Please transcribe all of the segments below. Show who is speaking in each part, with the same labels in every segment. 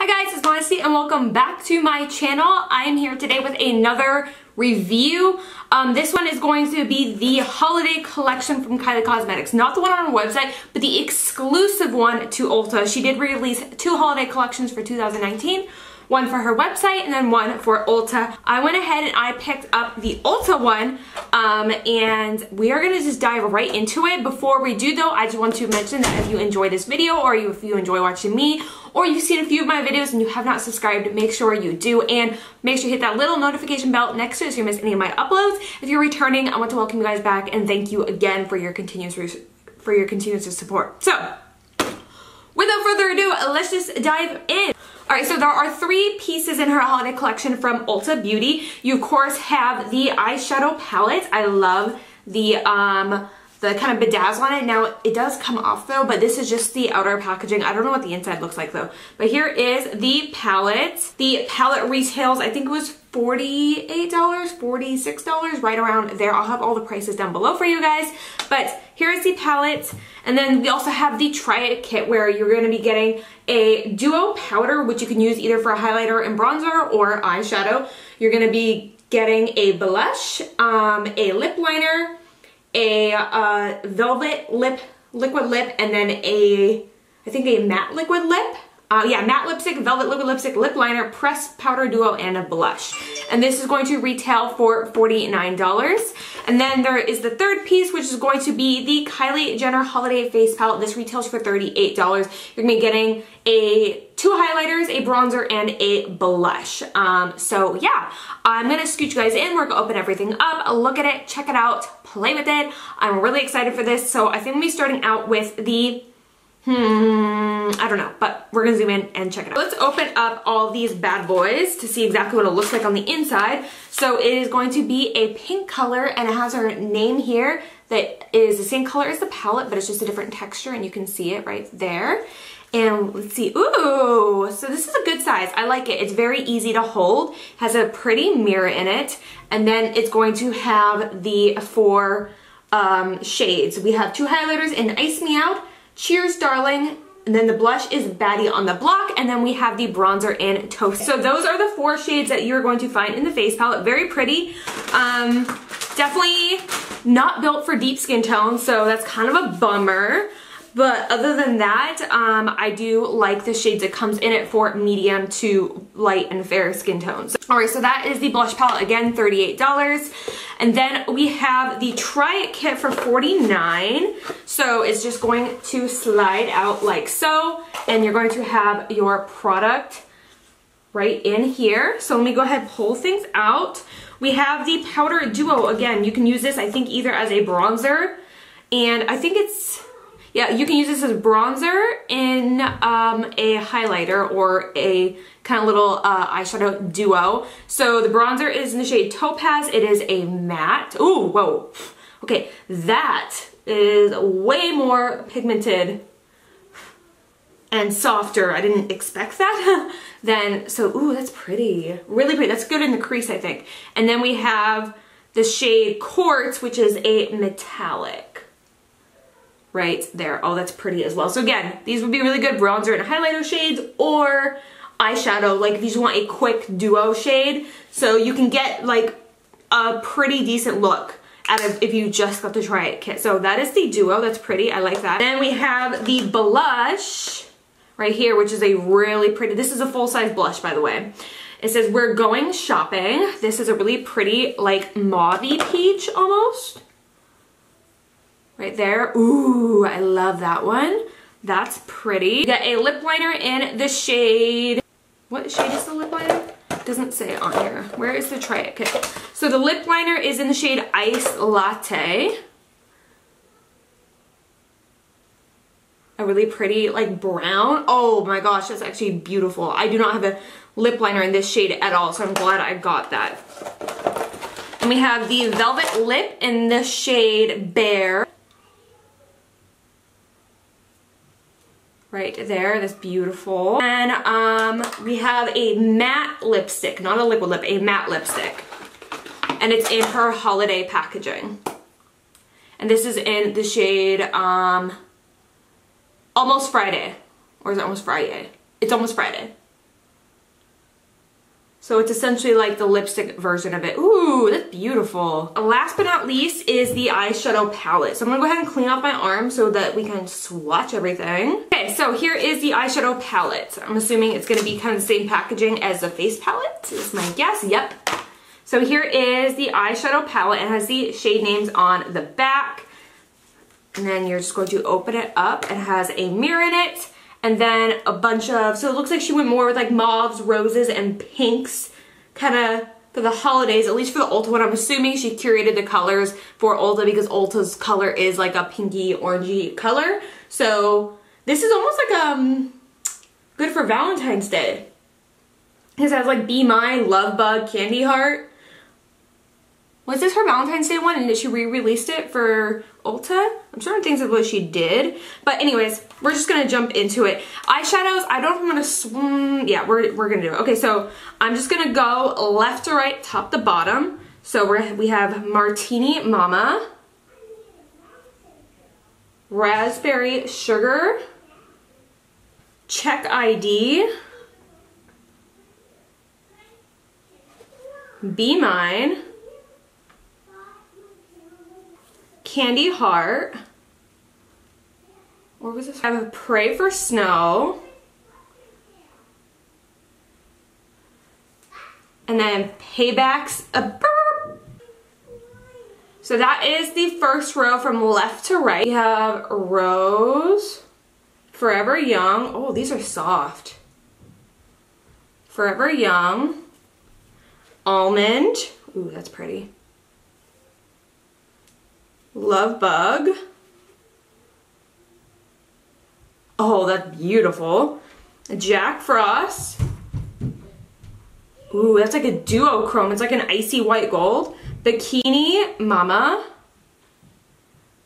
Speaker 1: guys, it's Modesty and welcome back to my channel. I am here today with another review. This one is going to be the holiday collection from Kylie Cosmetics. Not the one on her website, but the exclusive one to Ulta. She did release two holiday collections for 2019. One for her website and then one for Ulta. I went ahead and I picked up the Ulta one and we are gonna just dive right into it. Before we do though, I just want to mention that if you enjoy this video or if you enjoy watching me or you've seen a few of my videos and you have not subscribed, make sure you do and make sure you hit that little notification bell next to it so you don't miss any of my uploads. If you're returning, I want to welcome you guys back and thank you again for your continuous support. So, without further ado, let's just dive in. Alright, so there are three pieces in her holiday collection from Ulta Beauty. You of course have the eyeshadow palette. I love the kind of bedazzle on it. Now it does come off though, but this is just the outer packaging. I don't know what the inside looks like though. But here is the palette. The palette retails, I think it was $48, $46, right around there. I'll have all the prices down below for you guys. But here is the palette. And then we also have the Try It kit where you're going to be getting a duo powder, which you can use either for a highlighter and bronzer or eyeshadow. You're going to be getting a blush, a lip liner, a velvet liquid lip, and then I think a matte liquid lip. Yeah, matte lipstick, velvet liquid lipstick, lip liner, pressed powder duo, and a blush. And this is going to retail for $49. And then there is the third piece, which is going to be the Kylie Jenner Holiday Face Palette. This retails for $38. You're gonna be getting two highlighters, a bronzer, and a blush. So yeah, I'm gonna scoot you guys in. We're gonna open everything up, look at it, check it out, play with it. I'm really excited for this. So I think we'll be starting out with the I don't know, but we're gonna zoom in and check it out. Let's open up all these bad boys to see exactly what it looks like on the inside. So it is going to be a pink color and it has her name here that is the same color as the palette, but it's just a different texture and you can see it right there. And let's see, ooh, so this is a good size. I like it. It's very easy to hold, has a pretty mirror in it, and then it's going to have the four shades. We have two highlighters in Ice Me Out, Cheers Darling, and then the blush is Baddie on the Block, and then we have the bronzer in Toast. So those are the four shades that you're going to find in the face palette. Very pretty. Definitely not built for deep skin tones, so that's kind of a bummer. But other than that, I do like the shades it comes in it for medium to light and fair skin tones. Alright, so that is the blush palette, again, $38. And then we have the Try It kit for $49. So it's just going to slide out like so, and you're going to have your product right in here. So let me go ahead and pull things out. We have the powder duo. Again, you can use this, I think, either as a bronzer, and I think it's, yeah, you can use this as a bronzer in a highlighter or a kind of little eyeshadow duo. So the bronzer is in the shade Topaz. It is a matte. Ooh, whoa. Okay, that is way more pigmented and softer. I didn't expect that. So, ooh, that's pretty. Really pretty. That's good in the crease, I think. And then we have the shade Quartz, which is a metallic. Right there. Oh, that's pretty as well. So again, these would be really good bronzer and highlighter shades or eyeshadow, like if you just want a quick duo shade. So you can get like a pretty decent look out of if you just got the Try It kit. So that is the duo. That's pretty. I like that. Then we have the blush right here, which is a really pretty, this is a full-size blush, by the way. It says, "We're going shopping." This is a really pretty, like mauvey peach almost. Right there. Ooh, I love that one. That's pretty. You get a lip liner in the shade, what shade is the lip liner? It doesn't say it on here. Where is the Try It kit? So the lip liner is in the shade Ice Latte. A really pretty like brown. Oh my gosh, that's actually beautiful. I do not have a lip liner in this shade at all, so I'm glad I got that. And we have the Velvet Lip in the shade Bear. Right there, that's beautiful. And we have a matte lipstick, not a liquid lip, a matte lipstick. And it's in her holiday packaging. And this is in the shade Almost Friday. Or is it Almost Friday? It's Almost Friday. So it's essentially like the lipstick version of it. Ooh, that's beautiful. Last but not least is the eyeshadow palette. So I'm gonna go ahead and clean off my arm so that we can swatch everything. Okay, so here is the eyeshadow palette. I'm assuming it's gonna be kind of the same packaging as the face palette, is my guess. Yep. So here is the eyeshadow palette. It has the shade names on the back. And then you're just going to open it up. It has a mirror in it. And then a bunch of, so it looks like she went more with like mauves, roses, and pinks kind of for the holidays, at least for the Ulta one. I'm assuming she curated the colors for Ulta because Ulta's color is like a pinky orangey color. So this is almost like good for Valentine's Day. This has like Be Mine, Love Bug, Candy Heart. Was this her Valentine's Day one and did she re-released it for Ulta? I'm trying to think of what she did. But anyways, we're just gonna jump into it. Eyeshadows, I don't know if I'm gonna swim. Yeah, we're gonna do it. Okay, so I'm just gonna go left to right, top to bottom. So we have Martini Mama, Raspberry Sugar, Check ID, Be Mine, Candy Heart, what was this? I have a Pray for Snow, and then Payback's a burp. So that is the first row from left to right. We have Rose, Forever Young. Oh, these are soft. Forever Young, Almond. Ooh, that's pretty. Love Bug. Oh, that's beautiful. Jack Frost. Ooh, that's like a duochrome. It's like an icy white gold. Bikini Mama.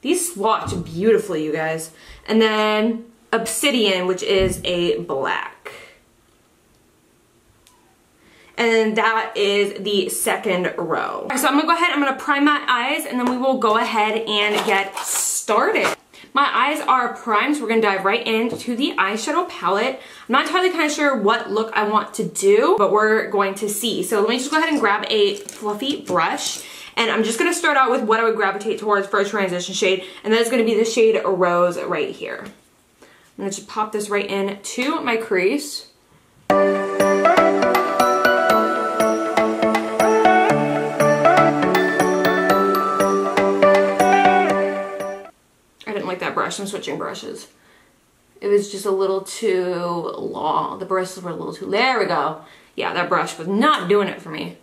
Speaker 1: These swatch beautifully, you guys. And then Obsidian, which is a black. And that is the second row. So I'm gonna go ahead, I'm gonna prime my eyes and then we will go ahead and get started. My eyes are primed, so we're gonna dive right into the eyeshadow palette. I'm not entirely kind of sure what look I want to do, but we're going to see. So let me just go ahead and grab a fluffy brush. And I'm just gonna start out with what I would gravitate towards for a transition shade. And that is gonna be the shade Rose right here. I'm gonna just pop this right in to my crease. That brush, I'm switching brushes. It was just a little too long. The brushes were a little too, there we go. Yeah, that brush was not doing it for me.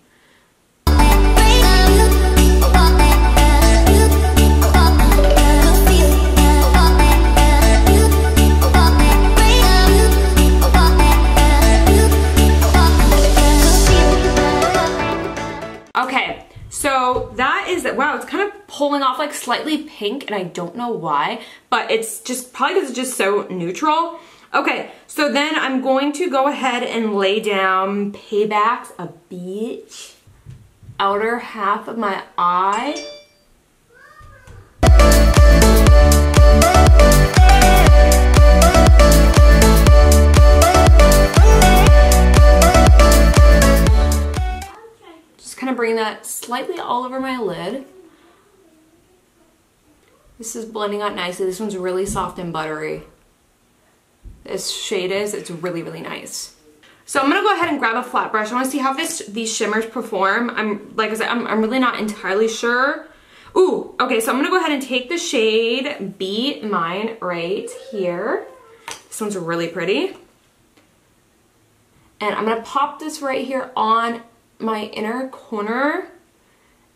Speaker 1: Okay, so that is, wow, it's kind of pulling off like slightly pink and I don't know why, but it's just probably because it's just so neutral. Okay, so then I'm going to go ahead and lay down Payback's a Beach, outer half of my eye. Just kind of bring that slightly all over my lid. This is blending out nicely. This one's really soft and buttery. This shade is, it's really, really nice. So I'm gonna go ahead and grab a flat brush. I wanna see how these shimmers perform. Like I said, I'm really not entirely sure. Ooh, okay, so I'm gonna go ahead and take the shade Be Mine right here. This one's really pretty. And I'm gonna pop this right here on my inner corner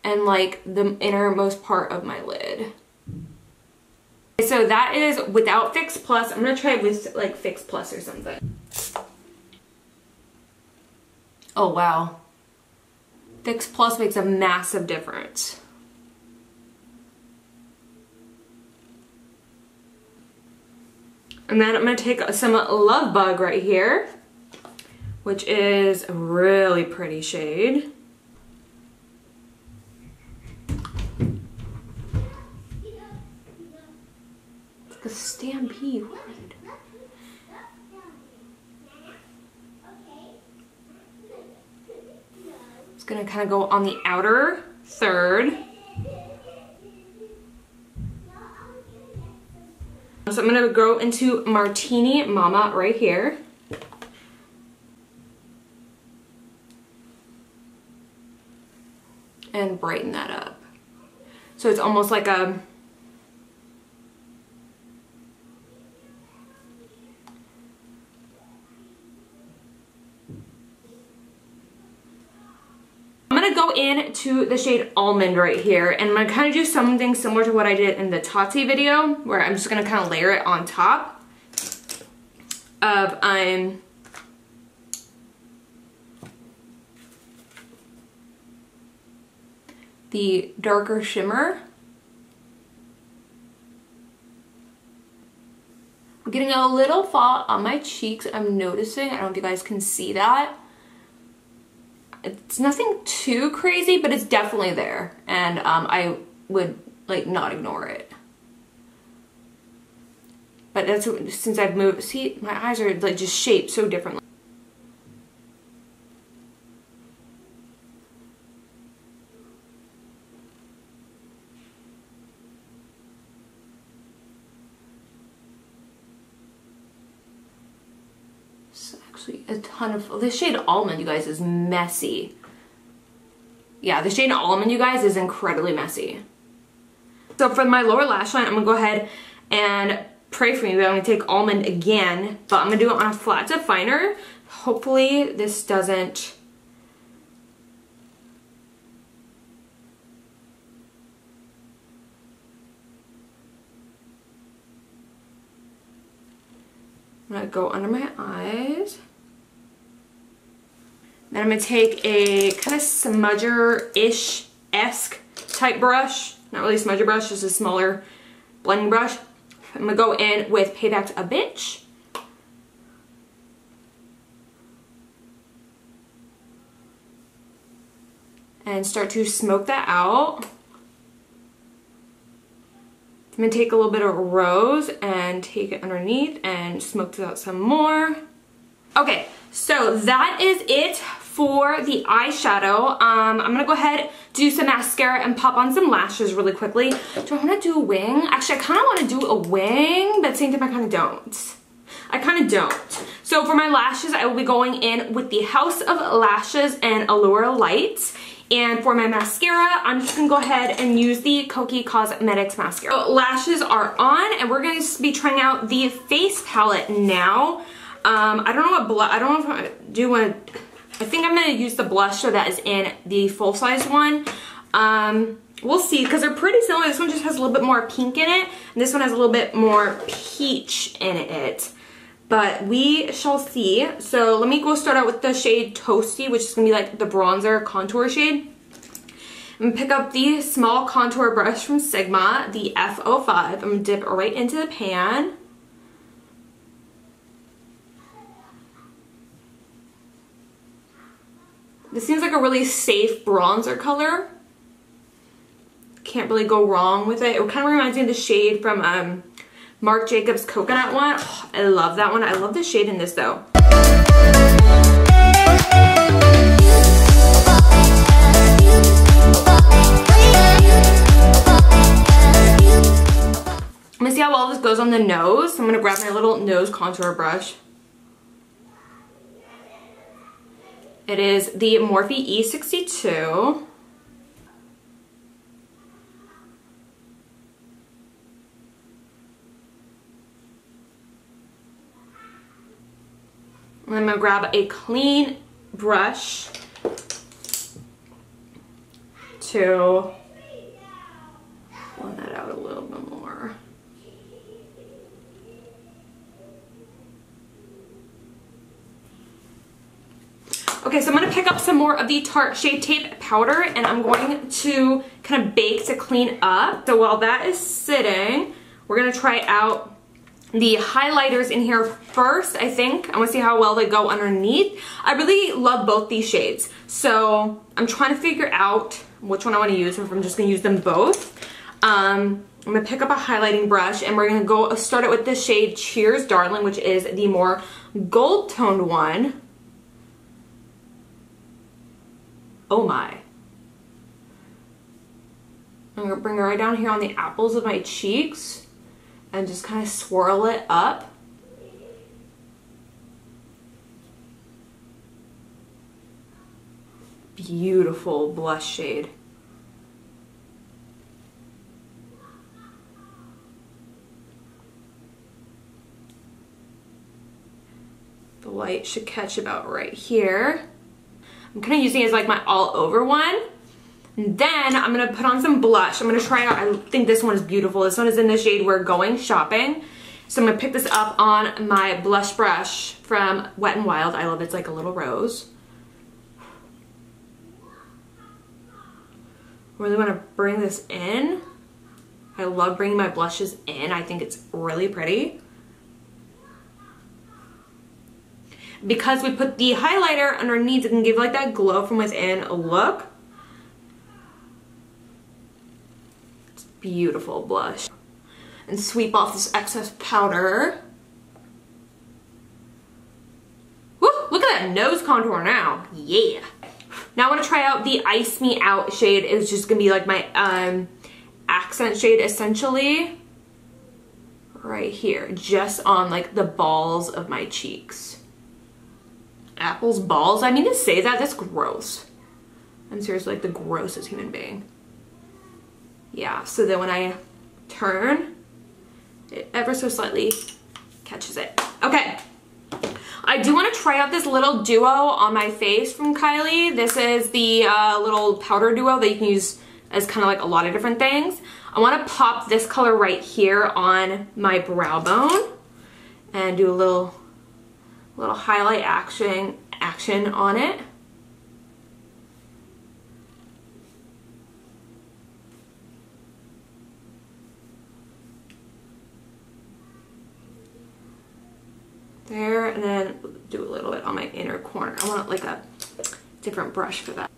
Speaker 1: and like the innermost part of my lid. So that is without Fix Plus. I'm gonna try it with like Fix Plus or something. Oh wow. Fix Plus makes a massive difference. And then I'm gonna take some Love Bug right here, which is a really pretty shade. The Stampede. It's gonna kind of go on the outer third. So I'm gonna go into Martini Mama right here. And brighten that up. So it's almost like a I'm gonna go into the shade Almond right here, and I'm gonna kind of do something similar to what I did in the Tati video, where I'm just gonna kind of layer it on top of the darker shimmer. I'm getting a little fall on my cheeks, I'm noticing. I don't know if you guys can see that. It's nothing too crazy, but it's definitely there. And I would like not ignore it. But that's since I've moved, see, my eyes are like just shaped so differently. A ton of this shade Almond, you guys, is messy. Yeah, the shade Almond, you guys, is incredibly messy. So for my lower lash line, I'm gonna go ahead and pray for me that I'm gonna take Almond again, but I'm gonna do it on a flat definer. Hopefully this doesn't I'm gonna go under my eyes. Then I'm gonna take a kind of smudger-ish-esque type brush. Not really a smudger brush, just a smaller blending brush. I'm gonna go in with Payback's a Bitch. And start to smoke that out. I'm gonna take a little bit of Rose and take it underneath and smoke this out some more. Okay, so that is it for the eyeshadow. I'm gonna go ahead, do some mascara and pop on some lashes really quickly. Do I wanna do a wing? Actually, I kinda wanna do a wing, but at the same time, I kinda don't. So for my lashes, I will be going in with the House of Lashes and Allure Light. And for my mascara, I'm just gonna go ahead and use the Kokie Cosmetics mascara. So lashes are on, and we're gonna be trying out the face palette now. I don't know what blush, I don't know if I do want to, I think I'm gonna use the blusher that is in the full-size one. We'll see, because they're pretty similar. This one just has a little bit more pink in it, and this one has a little bit more peach in it. But we shall see. So let me go start out with the shade Toasty, which is gonna be like the bronzer contour shade. I'm gonna pick up the small contour brush from Sigma, the F05. I'm gonna dip it right into the pan. This seems like a really safe bronzer color. Can't really go wrong with it. It kind of reminds me of the shade from Marc Jacobs Coconut one. Oh, I love that one. I love the shade in this though. I'm gonna see how well this goes on the nose. So I'm gonna grab my little nose contour brush. It is the Morphe E62. And I'm gonna grab a clean brush to blend that out a little bit more. Okay, so I'm gonna pick up some more of the Tarte Shape Tape powder, and I'm going to kind of bake to clean up. So while that is sitting, we're gonna try out the highlighters in here first, I think. I wanna see how well they go underneath. I really love both these shades. So I'm trying to figure out which one I wanna use, or if I'm just gonna use them both. I'm gonna pick up a highlighting brush, and we're gonna go start it with the shade Cheers Darling, which is the more gold toned one. Oh my. I'm gonna bring it right down here on the apples of my cheeks and just kind of swirl it up. Beautiful blush shade. The light should catch about right here. I'm kind of using it as like my all over one. And then I'm gonna put on some blush. I'm gonna try out, I think this one is beautiful. This one is in the shade We're Going Shopping. So I'm gonna pick this up on my blush brush from Wet n Wild. I love it, it's like a little rose. Really wanna bring this in. I love bringing my blushes in. I think it's really pretty. Because we put the highlighter underneath, it can give like that glow from within look. It's beautiful blush. And sweep off this excess powder. Woo, look at that nose contour now. Yeah. Now I want to try out the Ice Me Out shade. It's just going to be like my accent shade essentially. Right here. Just on like the balls of my cheeks. Apples, balls. I mean to say that, that's gross. I'm seriously like the grossest human being. Yeah, so then when I turn, it ever so slightly catches it. Okay. I do want to try out this little duo on my face from Kylie. This is the little powder duo that you can use as kind of like a lot of different things. I want to pop this color right here on my brow bone and do a little highlight action on it. There, and then do a little bit on my inner corner. I want like a different brush for that.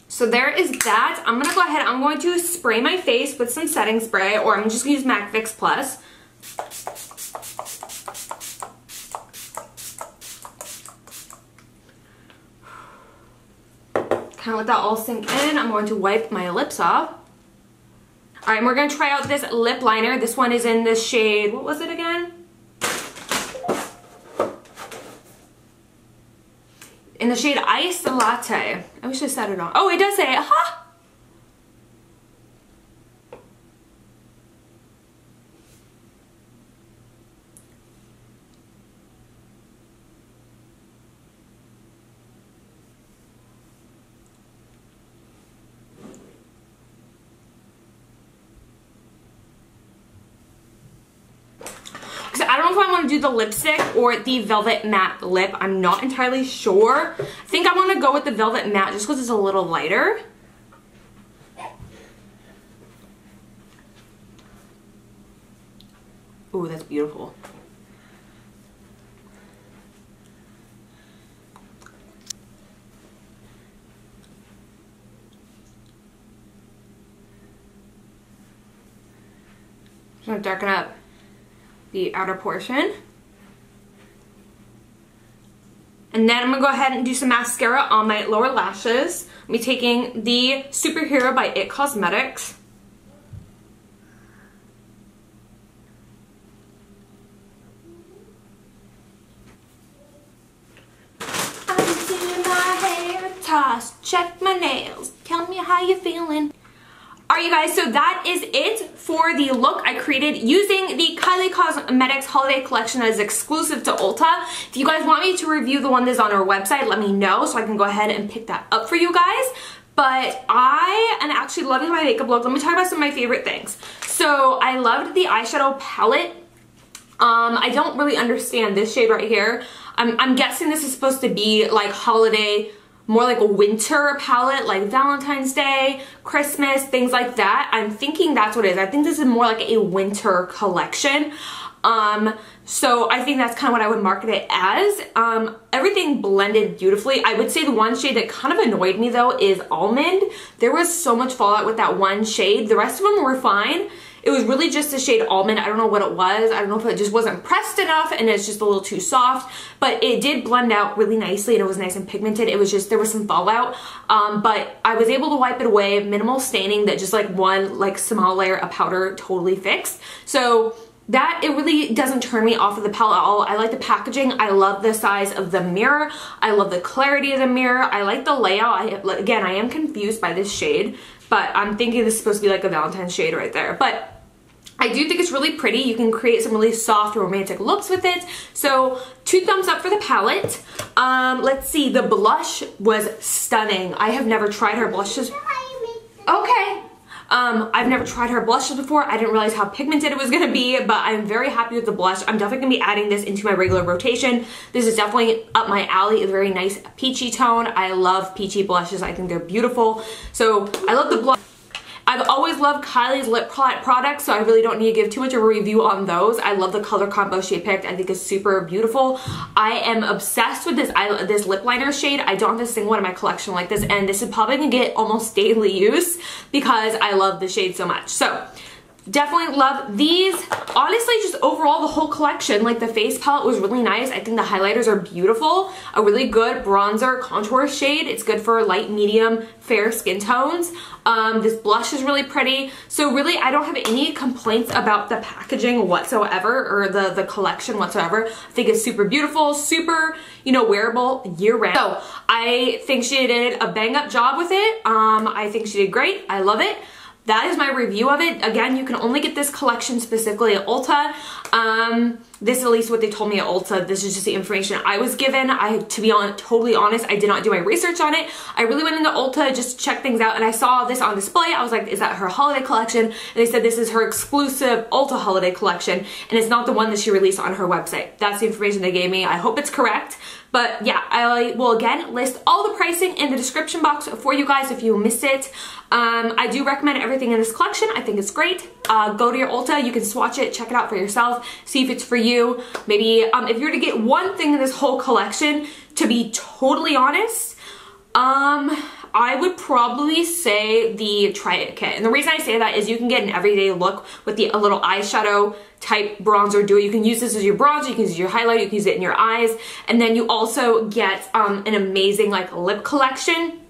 Speaker 1: So there is that. I'm gonna go ahead, I'm going to spray my face with some setting spray, or I'm just gonna use MAC Fix Plus. Kind of let that all sink in. I'm going to wipe my lips off. All right, and we're gonna try out this lip liner. This one is in the shade, what was it again? In the shade Iced Latte. I wish I said it wrong. Oh, it does say it, huh? I don't know if I want to do the lipstick or the Velvet Matte Lip. I'm not entirely sure. I think I want to go with the Velvet Matte just because it's a little lighter. Ooh, that's beautiful. I'm going to darken up the outer portion. And then I'm gonna go ahead and do some mascara on my lower lashes. I'm gonna be taking the Superhero by IT Cosmetics. I'm doing my hair toss, check my nails, tell me how you feeling. Alright you guys, so that is it for the look I created using the Kylie Cosmetics holiday collection that is exclusive to Ulta. If you guys want me to review the one that's on our website, let me know so I can go ahead and pick that up for you guys. But I am actually loving my makeup look. Let me talk about some of my favorite things. So I loved the eyeshadow palette. I don't really understand this shade right here. I'm guessing this is supposed to be like holiday, more like a winter palette, like Valentine's Day, Christmas, things like that. I'm thinking that's what it is. I think this is more like a winter collection. So I think that's kind of what I would market it as. Everything blended beautifully. I would say the one shade that kind of annoyed me though is Almond. There was so much fallout with that one shade. The rest of them were fine. It was really just the shade Almond. I don't know what it was. I don't know if it just wasn't pressed enough and it's just a little too soft, but it did blend out really nicely and it was nice and pigmented. It was just, there was some fallout, but I was able to wipe it away, minimal staining that just like one like small layer of powder totally fixed. So that, it really doesn't turn me off of the palette at all. I like the packaging. I love the size of the mirror. I love the clarity of the mirror. I like the layout. Again, I am confused by this shade, but I'm thinking this is supposed to be like a Valentine's shade right there. But I do think it's really pretty. You can create some really soft romantic looks with it. So 2 thumbs up for the palette. Let's see, the blush was stunning. I have never tried her blushes. Okay. I've never tried her blushes before. I didn't realize how pigmented it was gonna be, but I'm very happy with the blush. I'm definitely gonna be adding this into my regular rotation. This is definitely up my alley, a very nice peachy tone. I love peachy blushes. I think they're beautiful. So I love the blush. I've always loved Kylie's lip products, so I really don't need to give too much of a review on those. I love the color combo she picked. I think it's super beautiful. I am obsessed with this lip liner shade. I don't have a single one in my collection like this, and this is probably gonna get almost daily use because I love the shade so much. So definitely love these. Honestly, just overall the whole collection, like the face palette was really nice. I think the highlighters are beautiful. A really good bronzer contour shade. It's good for light, medium, fair skin tones. This blush is really pretty. So really, I don't have any complaints about the packaging whatsoever, or the collection whatsoever. I think it's super beautiful, super, you know, wearable year round. So I think she did a bang up job with it. I think she did great. I love it. That is my review of it. Again, you can only get this collection specifically at Ulta. This is at least what they told me at Ulta. This is just the information I was given. To be totally honest, I did not do my research on it. I really went into Ulta just to check things out, and I saw this on display. I was like, is that her holiday collection? And they said this is her exclusive Ulta holiday collection, and it's not the one that she released on her website. That's the information they gave me. I hope it's correct. But yeah, I will again list all the pricing in the description box for you guys if you missed it. I do recommend everything in this collection. I think it's great. Go to your Ulta, you can swatch it, check it out for yourself, see if it's for you. Maybe if you were to get one thing in this whole collection, to be totally honest, I would probably say the Try It kit. And the reason I say that is you can get an everyday look with a little eyeshadow type bronzer duo. You can use this as your bronzer, you can use it as your highlight, you can use it in your eyes. And then you also get an amazing like lip collection,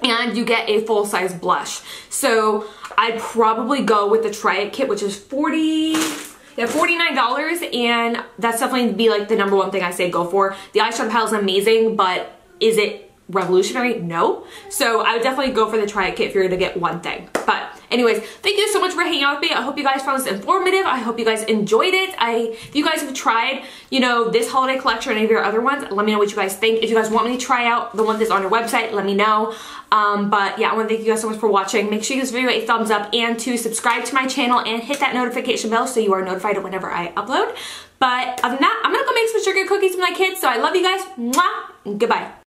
Speaker 1: and you get a full-size blush. So I'd probably go with the Try It kit, which is $49, and that's definitely be like the #1 thing I say go for. The eyeshadow palette is amazing, but is it revolutionary? No. So I would definitely go for the Try It kit if you're gonna get one thing. But anyways, thank you so much for hanging out with me. I hope you guys found this informative. I hope you guys enjoyed it. If you guys have tried, you know, this holiday collection or any of your other ones, let me know what you guys think. If you guys want me to try out the one that's on your website, let me know. But yeah, I want to thank you guys so much for watching. Make sure you give this video a thumbs up and to subscribe to my channel and hit that notification bell so you are notified whenever I upload. But other than that, I'm gonna go make some sugar cookies with my kids. So I love you guys. Mwah! And goodbye.